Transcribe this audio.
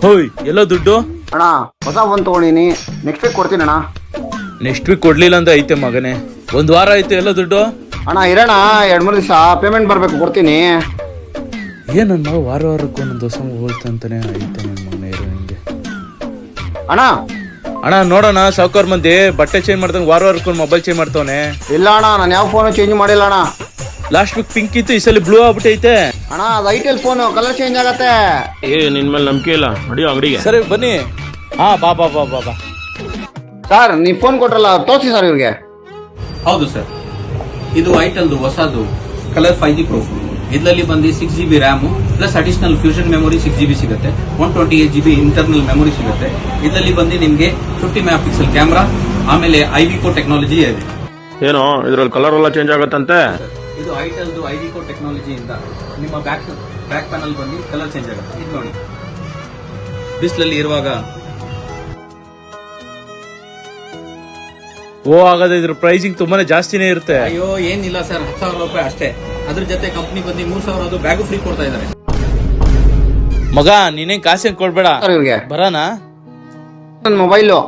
ಹೋಯ್ ಎಲ್ಲೋ ದುಡ್ಡು? ಅಣ್ಣ ಹೊಸ ಫೋನ್ ತಗೊಂಡಿನಿ, ನೆಕ್ಸ್ಟ್ ವೀಕ್ ಕೊಡ್ತೀನಿ ಅಣ್ಣ. ನೆಕ್ಸ್ಟ್ ವೀಕ್ ಕೊಡ್ಲಿಲ್ಲ ಅಂತ ಐತೆ ಮಗನೇ, ಒಂದ್ ವಾರ ಆಯ್ತು. ಎಲ್ಲೋ ದುಡ್ಡು? ಅಣ್ಣ ಇರೋಣ, 2-3 ದಿವಸ ಪೇಮೆಂಟ್ ಬರ್ಬೇಕು, ಕೊಡ್ತೀನಿ. ಏನನ್ನ ವಾರ ವಾರಕ್ಕೂ ಒಂದೊಂದು ಹೊಸ ಹೋಗ್ತಾ ಅಂತಾನೆ ಐತೆ ನನ್ನ ಮಗನೇ. ಇರೋ ಹಿಂಗೆ ಅಣ್ಣ ಅಣ್ಣ ನೋಡೋಣ, ಸಾವ್ಕಾರ್ ಮಂದಿ ಬಟ್ಟೆ ಚೇಂಜ್ ಮಾಡ್ತಾನೆ, ವಾರ ವಾರಕ್ಕೊಂದು ಮೊಬೈಲ್ ಚೇಂಜ್ ಮಾಡ್ತಾವನೆ. ಇಲ್ಲ ಅಣ್ಣ, ನಾನು ಯಾವ ಫೋನು ಚೇಂಜ್ ಮಾಡಿಲ್ಲ ಅಣ್ಣ. ಲಾಸ್ಟ್ ವೀಕ್ ಪಿಂಕ್ ಇತ್ತು, ಈ ಸಲ ಬ್ಲೂ ಆಗ್ಬಿಟ್ಟೈತೆ. ಅಣ್ಣ ಅದು ಐಟೆಲ್ ಫೋನು, ಕಲರ್ ಚೇಂಜ್ ಆಗತ್ತೆ. ನಿನ್ ಮೇಲೆ ನಂಬಿಕೆ ಇಲ್ಲ, ನಡಿಯೋ ಅಂಗಡಿಗೆ. ಸರಿ ಬನ್ನಿ. ಹಾ ಬಾ ಬಾ ಬಾ ಬಾ ಬಾ. ಸರ್ ನೀವು ಫೋನ್ ಕೊಟ್ರಲ್ಲ, ತೋರಿಸಿ ಸರ್ ಇವ್ರಿಗೆ. ಹೌದು ಸರ್, ಇದು ಐಟಲ್ದು ಹೊಸದು ಕಲರ್ 5G Pro. ಇದರಲ್ಲಿ ಬಂದು 6GB RAM plus additional fusion memory 6GB ಸಿಗುತ್ತೆ. 128GB ಇಂಟರ್ನಲ್ ಮೆಮೊರಿ ಸಿಗುತ್ತೆ. ಇದರಲ್ಲಿ ಬಂದು ನಿಮಗೆ 50 MP ಕ್ಯಾಮ್ರಾ, ಆಮೇಲೆ ಐವಿಕೋ ಟೆಕ್ನಾಲಜಿ ಇದೆ. ಏನೋ ಇದ್ರಲ್ಲಿ ಕಲರ್ ಎಲ್ಲ ಚೇಂಜ್ ಆಗತ್ತಂತೆ. ಇದು ಐಟಲ್ದು ಐವಿಕೋ ಟೆಕ್ನಾಲಜಿಯಿಂದ ನಿಮ್ಮ ಬ್ಯಾಕ್ ಪ್ಯಾನಲ್ ಬಂದು ಕಲರ್ ಚೇಂಜ್ ಆಗುತ್ತೆ. ಇದು ನೋಡಿ, ಬಿಸಿಲಲ್ಲಿ ಇರುವಾಗ ಓ ಹಾಗಾದ್ರೆ ಇದ್ರ ಪ್ರೈಸಿಂಗ್ ತುಂಬಾನೇ ಜಾಸ್ತಿನೇ ಇರುತ್ತೆ. ಅಯ್ಯೋ ಏನಿಲ್ಲ ಸರ್, 10,000 ರೂಪಾಯಿ ಅಷ್ಟೇ. ಅದ್ರ ಜೊತೆ ಕಂಪ್ನಿ ಬಂದು 3,000 ಬ್ಯಾಗು ಫ್ರೀ ಕೊಡ್ತಾ ಇದ್ದಾರೆ. ಮಗ ನೀನೇನ್ ಕಾಸೇನ್ ಕೊಡ್ಬೇಡ, ಸರ್ ಇವ್ರಿಗೆ ಬರಾನ ನನ್ನ ಮೊಬೈಲು